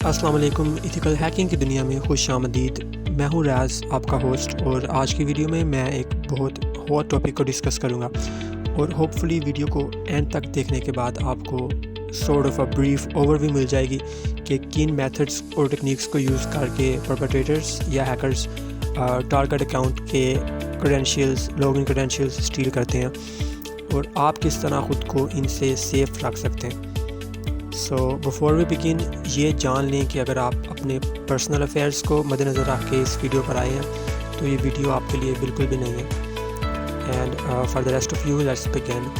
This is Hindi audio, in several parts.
अस्सलाम वालेकुम। इथिकल हैकिंग की दुनिया में खुश आमदीद। मैं हूँ राज, आपका होस्ट, और आज की वीडियो में मैं एक बहुत हॉट टॉपिक को डिस्कस करूँगा और होपफुली वीडियो को एंड तक देखने के बाद आपको sort of a brief overview मिल जाएगी कि किन मेथड्स और टेक्निक्स को यूज़ करके परपेट्रेटर्स या हैकर्स टारगेट अकाउंट के क्रेडेंशियल्स, लॉगिन क्रेडेंशियल्स स्टील करते हैं और आप किस तरह ख़ुद को इनसे सेफ रख सकते हैं। सो बिफोर वी बिगिन, ये जान लें कि अगर आप अपने पर्सनल अफेयर्स को मद्देनज़र रख के इस वीडियो पर आए हैं तो ये वीडियो आपके लिए बिल्कुल भी नहीं है। And for the rest of you, let's begin.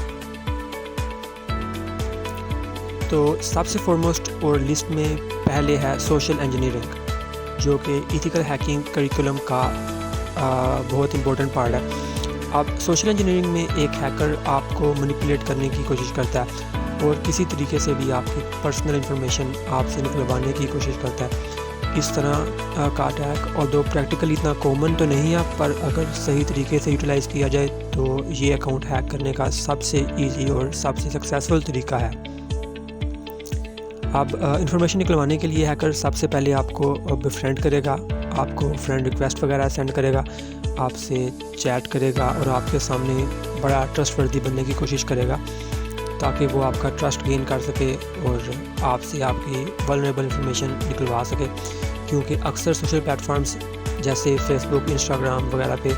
तो सबसे फॉरमोस्ट और लिस्ट में पहले है सोशल इंजीनियरिंग, जो कि इथिकल हैकिंग करिकुलम का बहुत इंपॉर्टेंट पार्ट है। अब सोशल इंजीनियरिंग में एक हैकर आपको मैनिपुलेट करने की कोशिश करता है और किसी तरीके से भी आपकी पर्सनल इंफॉर्मेशन आपसे निकलवाने की कोशिश करता है। इस तरह का अटैक और दो प्रैक्टिकली इतना कॉमन तो नहीं है, पर अगर सही तरीके से यूटिलाइज़ किया जाए तो ये अकाउंट हैक करने का सबसे इजी और सबसे सक्सेसफुल तरीका है। अब इंफॉर्मेशन निकलवाने के लिए हैकर सबसे पहले आपको बेफ्रेंड करेगा, आपको फ्रेंड रिक्वेस्ट वगैरह सेंड करेगा, आपसे चैट करेगा और आपके सामने बड़ा ट्रस्टवर्दी बनने की कोशिश करेगा ताकि वो आपका ट्रस्ट गेन कर सके और आपसे आपकी वल्नरेबल इंफॉर्मेशन निकलवा सके। क्योंकि अक्सर सोशल प्लेटफॉर्म्स जैसे फेसबुक, इंस्टाग्राम वगैरह पे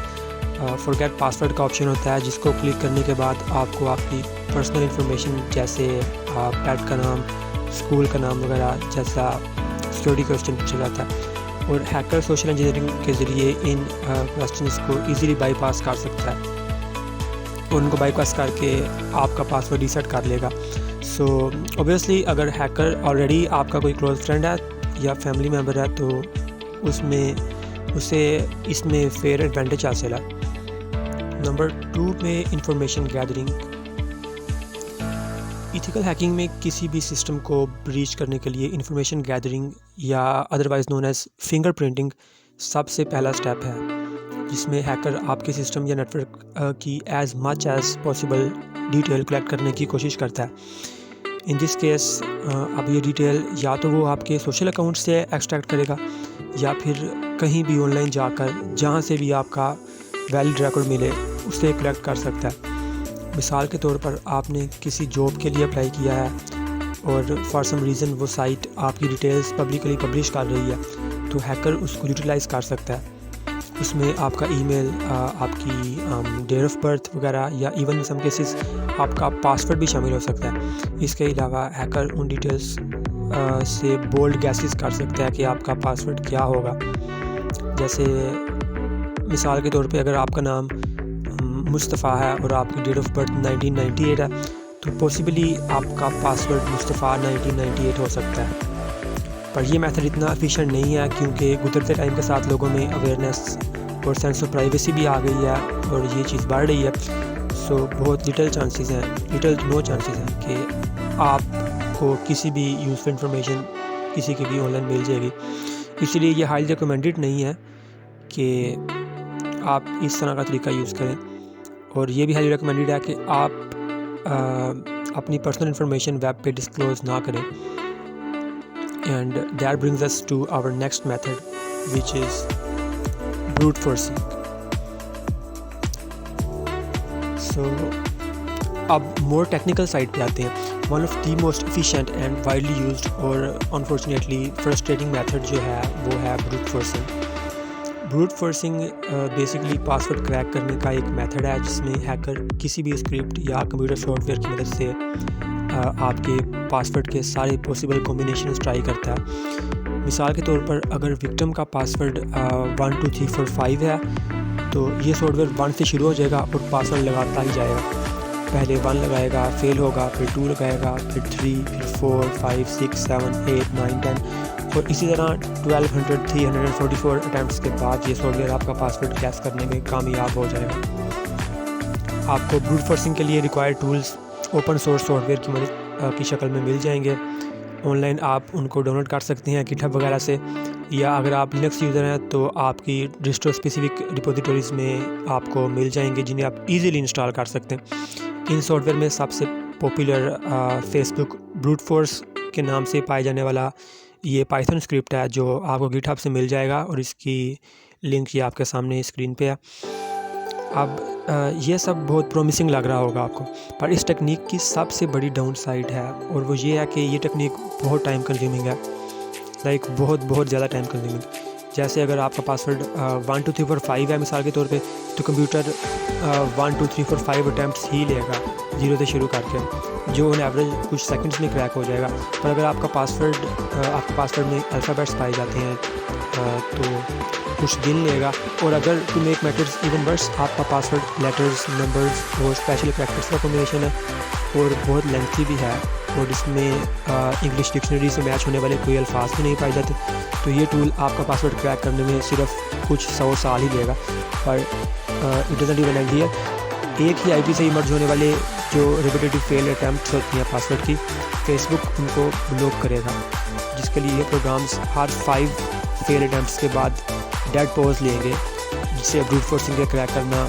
फॉरगेट पासवर्ड का ऑप्शन होता है, जिसको क्लिक करने के बाद आपको आपकी पर्सनल इंफॉर्मेशन जैसे पेट का नाम, स्कूल का नाम वगैरह जैसा सिक्योरिटी क्वेश्चन पूछा जाता है और हैकर सोशल इंजीनियरिंग के ज़रिए इन क्वेश्चंस को ईज़िली बाईपास कर सकता है और उनको बाईपास करके आपका पासवर्ड रीसेट कर लेगा। सो ऑब्वियसली अगर हैकर ऑलरेडी आपका कोई क्लोज फ्रेंड है या फैमिली मेम्बर है तो उसे इसमें फेयर एडवांटेज हासिल है। नंबर 2 में इंफॉर्मेशन गैदरिंग। इथिकल हैकिंग में किसी भी सिस्टम को ब्रीच करने के लिए इंफॉर्मेशन गैदरिंग या अदरवाइज नोन एज फिंगरप्रिंटिंग सबसे पहला स्टेप है, जिसमें हैकर आपके सिस्टम या नेटवर्क की as much as possible detail collect करने की कोशिश करता है। इन दिस केस अब ये डिटेल या तो वो आपके सोशल अकाउंट से एक्सट्रैक्ट करेगा या फिर कहीं भी ऑनलाइन जाकर जहाँ से भी आपका वैलिड रिकॉर्ड मिले उससे कलेक्ट कर सकता है। मिसाल के तौर पर आपने किसी जॉब के लिए अप्लाई किया है और फॉर सम रीज़न वो साइट आपकी डिटेल्स पब्लिकली पब्लिश कर रही है तो हैकर उसको यूटिलाइज़ कर सकता है। उसमें आपका ईमेल, आपकी डेट ऑफ बर्थ वगैरह या इवन इन सम केसेस आपका पासवर्ड भी शामिल हो सकता है। इसके अलावा हैकर उन डिटेल्स से बोल्ड गैसेस कर सकता है कि आपका पासवर्ड क्या होगा। जैसे मिसाल के तौर पे अगर आपका नाम मुस्तफ़ा है और आपकी डेट ऑफ बर्थ 1998 है तो पॉसिबली आपका पासवर्ड मुस्तफ़ा 1998 हो सकता है। पर यह मेथड इतना एफिशिएंट नहीं है क्योंकि गुजरते टाइम के साथ लोगों में अवेयरनेस और सेंस ऑफ प्राइवेसी भी आ गई है और ये चीज़ बढ़ रही है। सो बहुत लिटल टू नो चांसेस हैं कि आपको किसी भी यूजफुल इंफॉर्मेशन किसी की भी ऑनलाइन मिल जाएगी। इसलिए ये हाईली रिकमेंडेड नहीं है कि आप इस तरह का तरीका यूज़ करें और ये भी हाईली रिकमेंडेड है कि आप अपनी पर्सनल इंफॉर्मेशन वेब पे डिस्क्लोज ना करें। And that brings us to our next method, which is brute forcing. So अब मोर टेक्निकल साइड पे आते हैं। One of the most efficient and widely used और अनफॉर्चुनेटली फ्रस्ट्रेटिंग मेथड जो है वो है brute forcing. Brute forcing basically password crack करने का एक मेथड है जिसमें हैकर किसी भी स्क्रिप्ट या कंप्यूटर सॉफ्टवेयर की मदद से आपके पासवर्ड के सारे पॉसिबल कॉम्बिनेशन ट्राई करता है। मिसाल के तौर पर अगर विक्टिम का पासवर्ड 1 2 3 4 5 है तो ये सॉफ्टवेयर 1 से शुरू हो जाएगा और पासवर्ड लगाता ही जाएगा। पहले 1 लगाएगा, फेल होगा, फिर 2 लगाएगा, फिर 3, फिर 4, 5, 6, 7, 8, 9, 10 और इसी तरह 1200 344 अटैम्प्ट्स के बाद ये सॉफ्टवेयर आपका पासवर्ड गैस करने में कामयाब हो जाएगा। आपको ब्रूट फोर्सिंग के लिए required tools open source software की मदद की शक्ल में मिल जाएंगे। ऑनलाइन आप उनको डाउनलोड कर सकते हैं गिटहब वगैरह से, या अगर आप लिनक्स यूज़र हैं तो आपकी डिस्ट्रो स्पेसिफिक रिपोजिटरीज़ में आपको मिल जाएंगे जिन्हें आप इजीली इंस्टॉल कर सकते हैं। इन सॉफ्टवेयर में सबसे पॉपुलर फेसबुक ब्रूट फोर्स के नाम से पाया जाने वाला ये पाइथन स्क्रिप्ट है जो आपको गिटहब से मिल जाएगा और इसकी लिंक ये आपके सामने स्क्रीन पे है। अब ये सब बहुत प्रॉमिसिंग लग रहा होगा आपको, पर इस टेक्निक की सबसे बड़ी डाउन साइड है और वो ये है कि ये टेक्निक बहुत टाइम कंज्यूमिंग है, लाइक बहुत ज़्यादा टाइम कंज्यूमिंग। जैसे अगर आपका पासवर्ड 1 2 3 4 5 है मिसाल के तौर पे, तो कंप्यूटर 1 2 3 4 5 अटैम्प्ट्स ही लेगा 0 से शुरू करके, जो ऑन एवरेज कुछ सेकंड्स में क्रैक हो जाएगा। पर अगर आपका पासवर्ड में अल्फ़ाबेट्स पाए जाते हैं तो कुछ दिन लेगा। और अगर to make matters even worse, आपका पासवर्ड लेटर्स, नंबर्स और स्पेशल कैरेक्टर्स का कॉम्बिनेशन है और बहुत लेंथी भी है और इसमें इंग्लिश डिक्शनरी से मैच होने वाले कोई अल्फाज भी नहीं पाए जाते। तो ये टूल आपका पासवर्ड क्रैक करने में सिर्फ कुछ 100 साल ही लेगा। पर it doesn't even and here. एक ही आईपी से मर्ज होने वाले जो रिपीटेटिव फेल अटैम्प्ट्स होती हैं पासवर्ड की, फेसबुक उनको ब्लॉक करेगा, जिसके लिए ये प्रोग्राम्स हर 5 फेल अटैम्प्ट्स के बाद डेड पॉज लेंगे, जिससे ब्रूट फोर्सिंग के क्रैक करना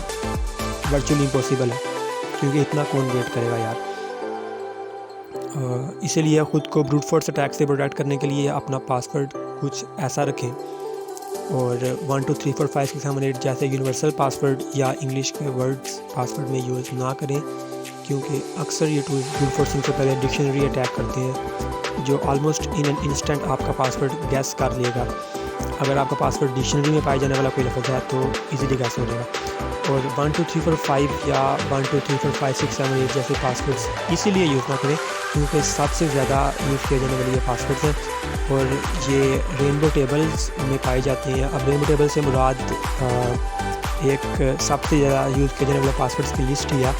वर्चुअली इम्पॉसिबल है, क्योंकि इतना कौन वेट करेगा यार। इसीलिए ख़ुद को ब्रूट फोर्स अटैक से प्रोटेक्ट करने के लिए अपना पासवर्ड कुछ ऐसा रखें और 1 2 3 4 5 6 7 8 जैसे यूनिवर्सल पासवर्ड या इंग्लिश के वर्ड्स पासवर्ड में यूज़ ना करें, क्योंकि अक्सर ये टूल ब्रूट फोर्सिंग से पहले डिक्शनरी अटैक करते हैं, जो ऑलमोस्ट इन एन इंस्टेंट आपका पासवर्ड गैस कर लेगा। अगर आपका पासवर्ड डिक्शनरी में पाया जाने वाला कोई लफ्ज़ है तो इजीली गैस हो जाएगा। और 1 2 3 4 5 या 1 2 3 4 5 6 7 8 जैसे पासवर्ड्स इसीलिए यूज़ ना करें क्योंकि सबसे ज़्यादा यूज़ किए जाने वाले ये पासवर्ड्स हैं और ये रेनबो टेबल्स में पाए जाते हैं। अब रेनबो टेबल से मुराद एक सबसे ज़्यादा यूज़ किए जाने वाले पासवर्ड्स की लिस्ट ही है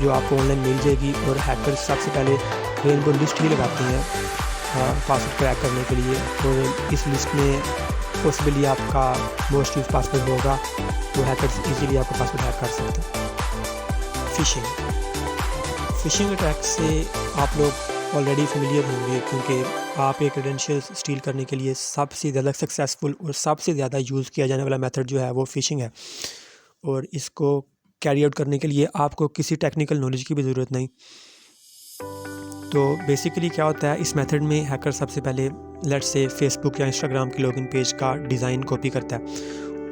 जो आपको ऑनलाइन मिल जाएगी और हैकर्स सबसे पहले रेनबो लिस्ट ही लगाते हैं पासवर्ड क्रैक करने के लिए। और इस लिस्ट में पॉसिबली आपका मोस्ट यूज पासवर्ड होगा तो हैकर्स इजीली आपका पासवर्ड हैक कर सकते हैं। फ़िशिंग अटैक से आप लोग ऑलरेडी फेमिलियर होंगे क्योंकि आप एक क्रेडेंशियल्स स्टील करने के लिए सबसे ज़्यादा सक्सेसफुल और सबसे ज़्यादा यूज़ किया जाने वाला मेथड जो है वो फ़िशिंग है और इसको कैरी आउट करने के लिए आपको किसी टेक्निकल नॉलेज की भी ज़रूरत नहीं। तो बेसिकली क्या होता है, इस मेथड में हैकर सबसे पहले लेट्स से फेसबुक या इंस्टाग्राम के लॉगिन पेज का डिज़ाइन कॉपी करता है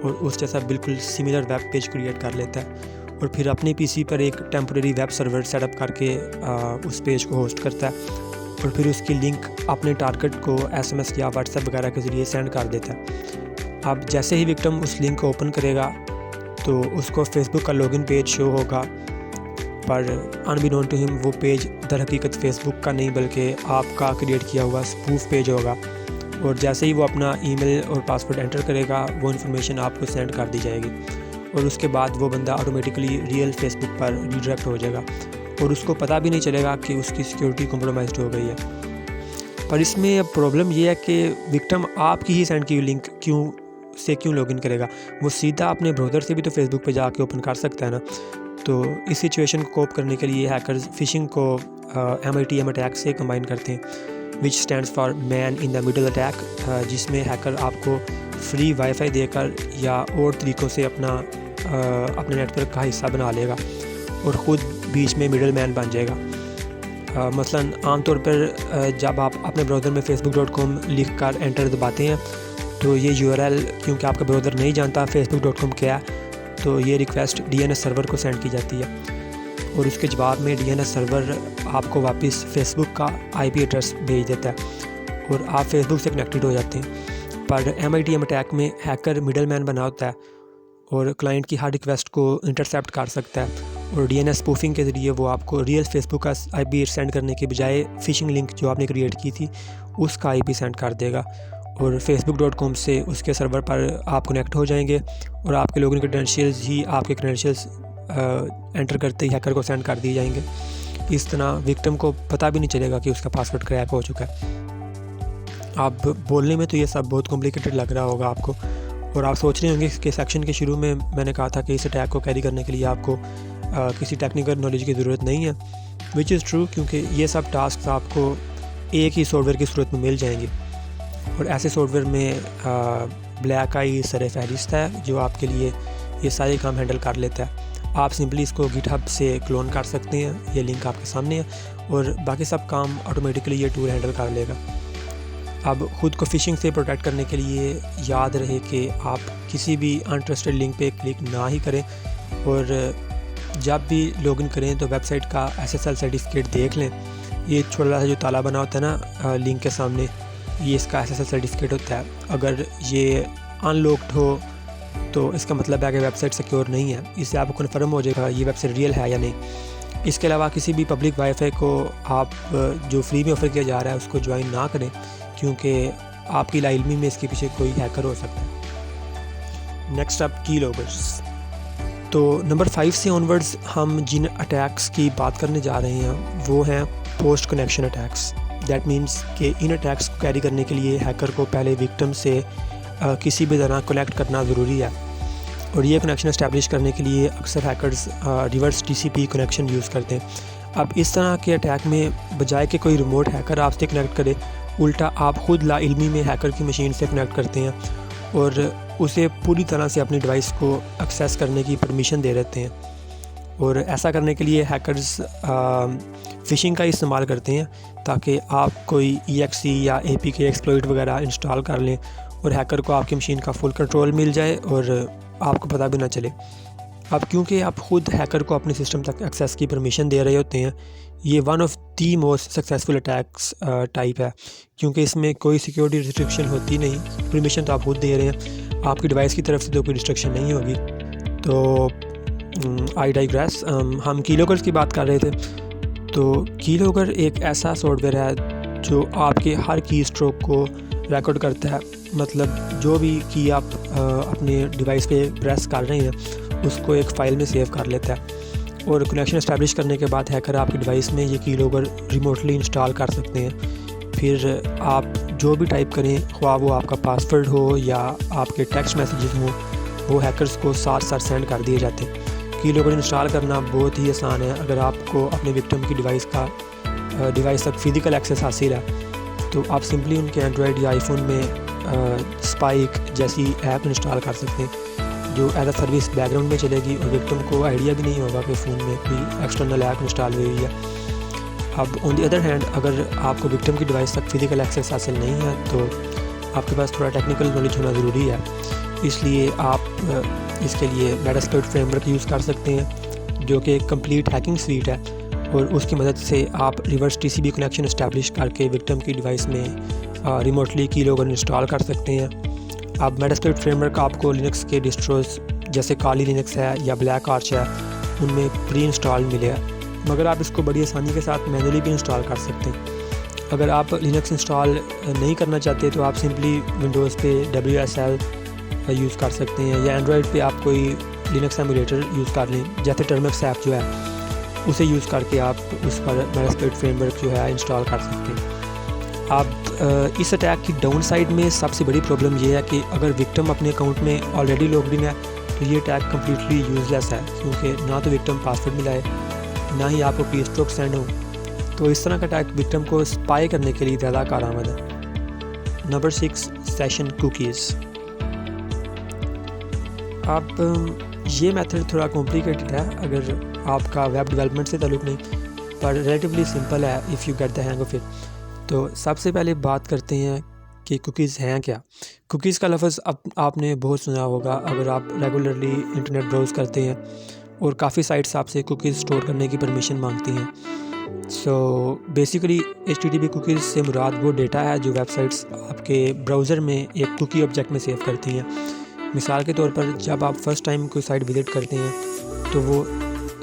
और उस जैसा बिल्कुल सिमिलर वेब पेज क्रिएट कर लेता है और फिर अपने पीसी पर एक टेम्परेरी वेब सर्वर सेटअप करके उस पेज को होस्ट करता है और फिर उसकी लिंक अपने टारगेट को एसएमएस या व्हाट्सएप वगैरह के ज़रिए सेंड कर देता है। अब जैसे ही विक्टिम उस लिंक को ओपन करेगा तो उसको फेसबुक का लॉगिन पेज शो होगा, पर अनबिनोन टू हिम वो पेज दर हकीकत फेसबुक का नहीं बल्कि आपका क्रिएट किया हुआ स्पूफ पेज होगा और जैसे ही वो अपना ईमेल और पासवर्ड एंटर करेगा वो इन्फॉर्मेशन आपको सेंड कर दी जाएगी और उसके बाद वो बंदा ऑटोमेटिकली रियल फेसबुक पर रीडायरेक्ट हो जाएगा और उसको पता भी नहीं चलेगा कि उसकी सिक्योरिटी कॉम्प्रोमाइज़्ड हो गई है। पर इसमें अब प्रॉब्लम ये है कि विक्टिम आपकी ही सेंड की लिंक क्यों लॉगिन करेगा, वो सीधा अपने ब्राउज़र से भी तो फेसबुक पे जाके ओपन कर सकता है ना। तो इस सिचुएशन को कोप करने के लिए हैकर्स फ़िशिंग को MITM अटैक से कंबाइन करते हैं, विच stands for man in the middle attack, जिसमें हैकर आपको फ्री वाईफाई देकर या और तरीक़ों से अपने नेटवर्क का हिस्सा बना लेगा और ख़ुद बीच में मिडल मैन बन जाएगा। मसलन आमतौर पर जब आप अपने ब्राउज़र में facebook.com लिख कर एंटर दबाते हैं तो ये URL क्योंकि आपका ब्राउज़र नहीं जानता facebook.com क्या है, तो ये रिक्वेस्ट DNS सर्वर को सेंड की जाती है और उसके जवाब में DNS सर्वर आपको वापस फेसबुक का IP एड्रेस भेज देता है और आप फेसबुक से कनेक्टेड हो जाते हैं। पर MITM अटैक में हैकर मिडल मैन बना होता है और क्लाइंट की हर रिक्वेस्ट को इंटरसेप्ट कर सकता है और DNS स्पूफिंग के ज़रिए वो आपको रियल फेसबुक का IP सेंड करने के बजाय फ़िशिंग लिंक जो आपने क्रिएट की थी उसका IP सेंड कर देगा और facebook.com से उसके सर्वर पर आप कनेक्ट हो जाएंगे और आपके लॉगिन क्रेडेंशियल्स ही आपके क्रेडेंशियल्स एंटर करते ही हैकर को सेंड कर दिए जाएंगे। इस तरह विक्टिम को पता भी नहीं चलेगा कि उसका पासवर्ड क्रैक हो चुका है। आप बोलने में तो ये सब बहुत कॉम्प्लिकेटेड लग रहा होगा आपको और आप सोच रहे होंगे कि सेक्शन के शुरू में मैंने कहा था कि इस अटैक को कैरी करने के लिए आपको किसी टेक्निकल नॉलेज की ज़रूरत नहीं है, विच इज़ ट्रू, क्योंकि ये सब टास्क आपको एक ही सॉफ्टवेयर की सूरत में मिल जाएंगे और ऐसे सॉफ्टवेयर में ब्लैक आई सर फहरिस्त है जो आपके लिए ये सारे काम हैंडल कर लेता है। आप सिंपली इसको गिटहब से क्लोन कर सकते हैं, ये लिंक आपके सामने है और बाकी सब काम ऑटोमेटिकली ये टूल हैंडल कर लेगा। अब ख़ुद को फ़िशिंग से प्रोटेक्ट करने के लिए याद रहे कि आप किसी भी अनट्रस्टेड लिंक पे क्लिक ना ही करें, और जब भी लॉगिन करें तो वेबसाइट का SSL सर्टिफिकेट देख लें। ये छोटा सा जो ताला बना होता है ना लिंक के सामने, ये इसका SSL सर्टिफिकेट होता है। अगर ये अनलॉक्ड हो तो इसका मतलब है कि वेबसाइट सिक्योर नहीं है। इससे आपको कन्फर्म हो जाएगा ये वेबसाइट रियल है या नहीं। इसके अलावा किसी भी पब्लिक वाईफाई को आप जो फ्री में ऑफ़र किया जा रहा है उसको ज्वाइन ना करें, क्योंकि आपकी लाइल्मी में इसके पीछे कोई हैकर हो सकता है। नेक्स्ट अप की लॉगर्स। तो नंबर 5 से ऑनवर्ड्स हम जिन अटैक्स की बात करने जा रहे हैं वो हैं post connection attacks. That means कि इन अटैक्स को कैरी करने के लिए हैकर को पहले विक्टिम से किसी भी तरह कनेक्ट करना ज़रूरी है, और ये कनेक्शन इस्टेब्लिश करने के लिए अक्सर hackers reverse TCP connection use करते हैं। अब इस तरह के अटैक में बजाय कि कोई रिमोट हैकर आपसे कनेक्ट करे, उल्टा आप ख़ुद लाइल्मी में हैकर की मशीन से कनेक्ट करते हैं और उसे पूरी तरह से अपनी डिवाइस को एक्सेस करने की परमिशन दे देते हैं। और ऐसा करने के लिए हैकर्स फ़िशिंग का इस्तेमाल करते हैं ताकि आप कोई EXE या APK एक्सप्लॉइट वगैरह इंस्टॉल कर लें और हैकर को आपकी मशीन का फुल कंट्रोल मिल जाए और आपको पता भी ना चले। अब क्योंकि आप ख़ुद हैकर को अपने सिस्टम तक एक्सेस की परमिशन दे रहे होते हैं, ये one of the most successful attacks type है, क्योंकि इसमें कोई सिक्योरिटी रिस्ट्रिक्शन होती नहीं। परमिशन तो आप खुद दे रहे हैं, आपकी डिवाइस की तरफ से तो कोई रिस्ट्रिक्शन नहीं होगी। तो आई डाइग्रेस। हम कीलॉगर्स की बात कर रहे थे। तो कीलॉगर एक ऐसा सॉफ्टवेयर है जो आपके हर की स्ट्रोक को रिकॉर्ड करता है। मतलब जो भी की आप अपने डिवाइस पे प्रेस कर रहे हैं उसको एक फ़ाइल में सेव कर लेता है, और कनेक्शन इस्टेब्लिश करने के बाद हैकर आपकी डिवाइस में ये कीलॉगर रिमोटली इंस्टॉल कर सकते हैं। फिर आप जो भी टाइप करें, ख्वाह वो आपका पासवर्ड हो या आपके टेक्स्ट मैसेजेस हों, वो हैकर्स को साथ साथ सेंड कर दिए जाते हैं। कीलॉगर इंस्टॉल करना बहुत ही आसान है। अगर आपको अपने विक्टिम की डिवाइस तक फ़िज़िकल एक्सेस हासिल है तो आप सिंपली उनके एंड्रॉयड या आईफोन में स्पाइक जैसी ऐप इंस्टॉल कर सकते हैं जो एज अ सर्विस बैकग्राउंड में चलेगी, और विक्टिम को आइडिया भी नहीं होगा कि फ़ोन में कोई एक्सटर्नल ऐप इंस्टॉल हुई है। अब ऑन द अदर हैंड, अगर आपको विक्टिम की डिवाइस तक फ़िज़िकल एक्सेस हासिल नहीं है तो आपके पास थोड़ा टेक्निकल नॉलेज होना ज़रूरी है। इसलिए आप इसके लिए मेटास्प्लॉइट फ्रेमवर्क यूज़ कर सकते हैं जो कि कंप्लीट हैकिंग स्वीट है, और उसकी मदद से आप रिवर्स TCP कनेक्शन इस्टेब्लिश करके विक्टिम की डिवाइस में रिमोटली कीलॉगर इंस्टॉल कर सकते हैं। अब मेटास्प्लॉइट फ्रेमवर्क आपको लिनक्स के डिस्ट्रोज जैसे काली लिनक्स है या ब्लैक आर्च है उनमें प्री इंस्टॉल मिले, मगर आप इसको बड़ी आसानी के साथ मैनुअली भी इंस्टॉल कर सकते हैं। अगर आप लिनक्स इंस्टॉल नहीं करना चाहते तो आप सिंपली विंडोज़ पे WSL यूज़ कर सकते हैं, या एंड्रॉयड पे आप कोई लिनक्स एमुलेटर यूज़ कर लें, जैसे टर्मिक्स ऐप जो है उसे यूज़ करके आप उस पर मेटास्प्लॉइट फ्रेमवर्क जो है इंस्टॉल कर सकते हैं। अब इस अटैक की डाउन साइड में सबसे बड़ी प्रॉब्लम ये है कि अगर विक्टिम अपने अकाउंट में ऑलरेडी लॉग्ड इन है तो ये अटैक कम्प्लीटली यूज़लेस है, क्योंकि ना तो विक्टिम पासवर्ड मिलाए ना ही आपको की स्ट्रोक सेंड हो। तो इस तरह का अटैक विक्टिम को स्पाई करने के लिए ज़्यादा कारआमद है। Number 6, session cookies. अब ये मेथड थोड़ा कॉम्प्लिकेटेड है अगर आपका वेब डेवलपमेंट से ताल्लुक़ नहीं, पर रिलेटिवली सिंपल है if you get the hang of it. तो सबसे पहले बात करते हैं कि कुकीज़ हैं क्या। कुकीज़ का लफ्ज़ आपने बहुत सुना होगा अगर आप रेगुलरली इंटरनेट ब्राउज़ करते हैं, और काफ़ी साइट्स आपसे कुकीज़ स्टोर करने की परमिशन मांगती हैं। सो बेसिकली HTTP कुकीज़ से मुराद वो डेटा है जो वेबसाइट्स आपके ब्राउज़र में एक कुकी ऑब्जेक्ट में सेव करती हैं। मिसाल के तौर पर जब आप फर्स्ट टाइम कोई साइट विज़िट करते हैं तो वो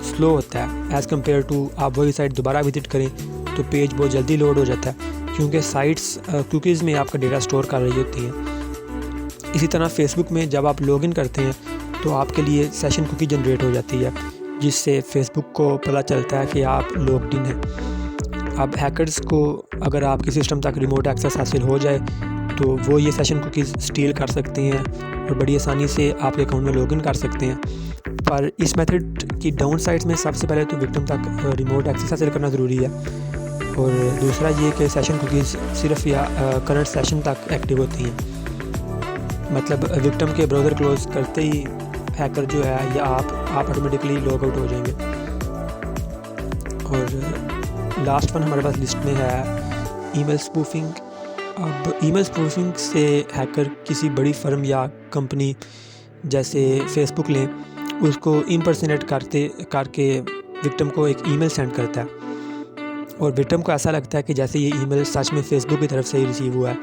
स्लो होता है एज़ कम्पेयर टू आप वही साइट दोबारा विज़िट करें तो पेज बहुत जल्दी लोड हो जाता है, क्योंकि साइट्स कुकीज़ में आपका डेटा स्टोर कर रही होती हैं। इसी तरह फेसबुक में जब आप लॉगिन करते हैं तो आपके लिए सेशन कुकी जनरेट हो जाती है, जिससे फेसबुक को पता चलता है कि आप लॉग्ड इन हैं। अब हैकर्स को अगर आपके सिस्टम तक रिमोट एक्सेस हासिल हो जाए तो वो ये सेशन कुकीज़ स्टील कर सकते हैं और बड़ी आसानी से आपके अकाउंट में लॉगिन कर सकते हैं। पर इस मेथड की डाउन साइड्स में सबसे पहले तो विक्टिम तक रिमोट एक्सेस हासिल करना ज़रूरी है, और दूसरा ये कि सेशन कुकीज़ सिर्फ या करंट सेशन तक एक्टिव होती हैं। मतलब विक्टिम के ब्राउज़र क्लोज करते ही हैकर जो है या आप ऑटोमेटिकली लॉग आउट हो जाएंगे। और लास्ट वन हमारे पास लिस्ट में है ईमेल स्पूफिंग। अब ईमेल स्पूफिंग से हैकर किसी बड़ी फर्म या कंपनी जैसे फेसबुक लें, उसको इम्पर्सनेट करके विक्टिम को एक ईमेल सेंड करता है और विक्टिम को ऐसा लगता है कि जैसे ये ईमेल सच में फेसबुक की तरफ से ही रिसीव हुआ है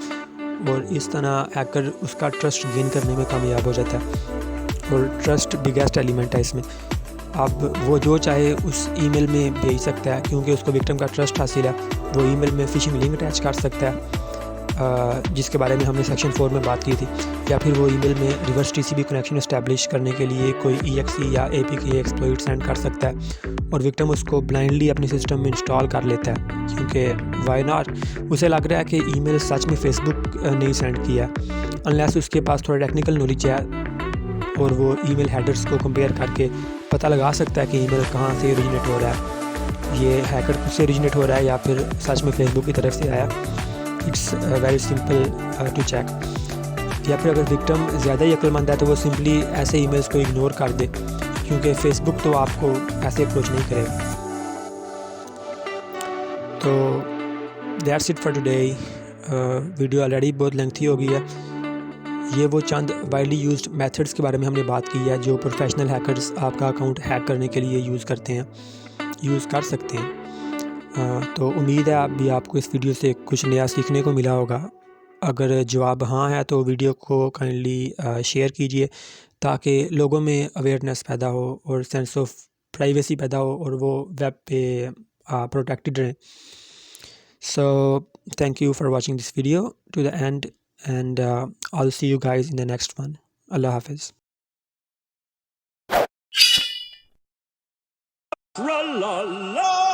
और इस तरह हैकर उसका ट्रस्ट गेन करने में कामयाब हो जाता है और ट्रस्ट बिगेस्ट एलिमेंट है इसमें। अब वो जो चाहे उस ईमेल में भेज सकता है क्योंकि उसको विक्टिम का ट्रस्ट हासिल है। वो ईमेल में फ़िशिंग लिंक अटैच कर सकता है जिसके बारे में हमने सेक्शन 4 में बात की थी, या फिर वो ईमेल में रिवर्स टीसीपी कनेक्शन इस्टेब्लिश करने के लिए कोई EXE या APK एक्सप्लॉइट सेंड कर सकता है और विक्टिम उसको ब्लाइंडली अपने सिस्टम में इंस्टॉल कर लेता है क्योंकि वाई नॉट, उसे लग रहा है कि ईमेल सच में फेसबुक ने सेंड किया है, अनलेस उसके पास थोड़ा टेक्निकल नॉलेज है और वो ईमेल हेडर्स को कंपेयर करके पता लगा सकता है कि ईमेल कहाँ से ओरिजिनेट हो रहा है, ये हैकर खुद से ओरिजिनेट हो रहा है या फिर सच में फेसबुक की तरफ से आया। It's very simple to check. या फिर अगर विक्टिम ज़्यादा ही अक्लमंद है तो वो सिंपली ऐसे ईमेल्स को इग्नोर कर दे क्योंकि फेसबुक तो आपको ऐसे अप्रोच नहीं करेगा। तो that's it for today. Video already बहुत लेंथी हो गई है। ये वो चंद वाइडली यूज्ड मेथड्स के बारे में हमने बात की है जो प्रोफेशनल हैकर्स आपका अकाउंट हैक करने के लिए यूज़ कर सकते हैं। तो उम्मीद है अभी आपको इस वीडियो से कुछ नया सीखने को मिला होगा। अगर जवाब हाँ है तो वीडियो को काइंडली शेयर कीजिए ताकि लोगों में अवेयरनेस पैदा हो और सेंस ऑफ प्राइवेसी पैदा हो और वो वेब पे प्रोटेक्टेड रहें। So thank you for watching this video to the end and I'll see you guys in the next one. Allah Hafiz. Tra-la-la.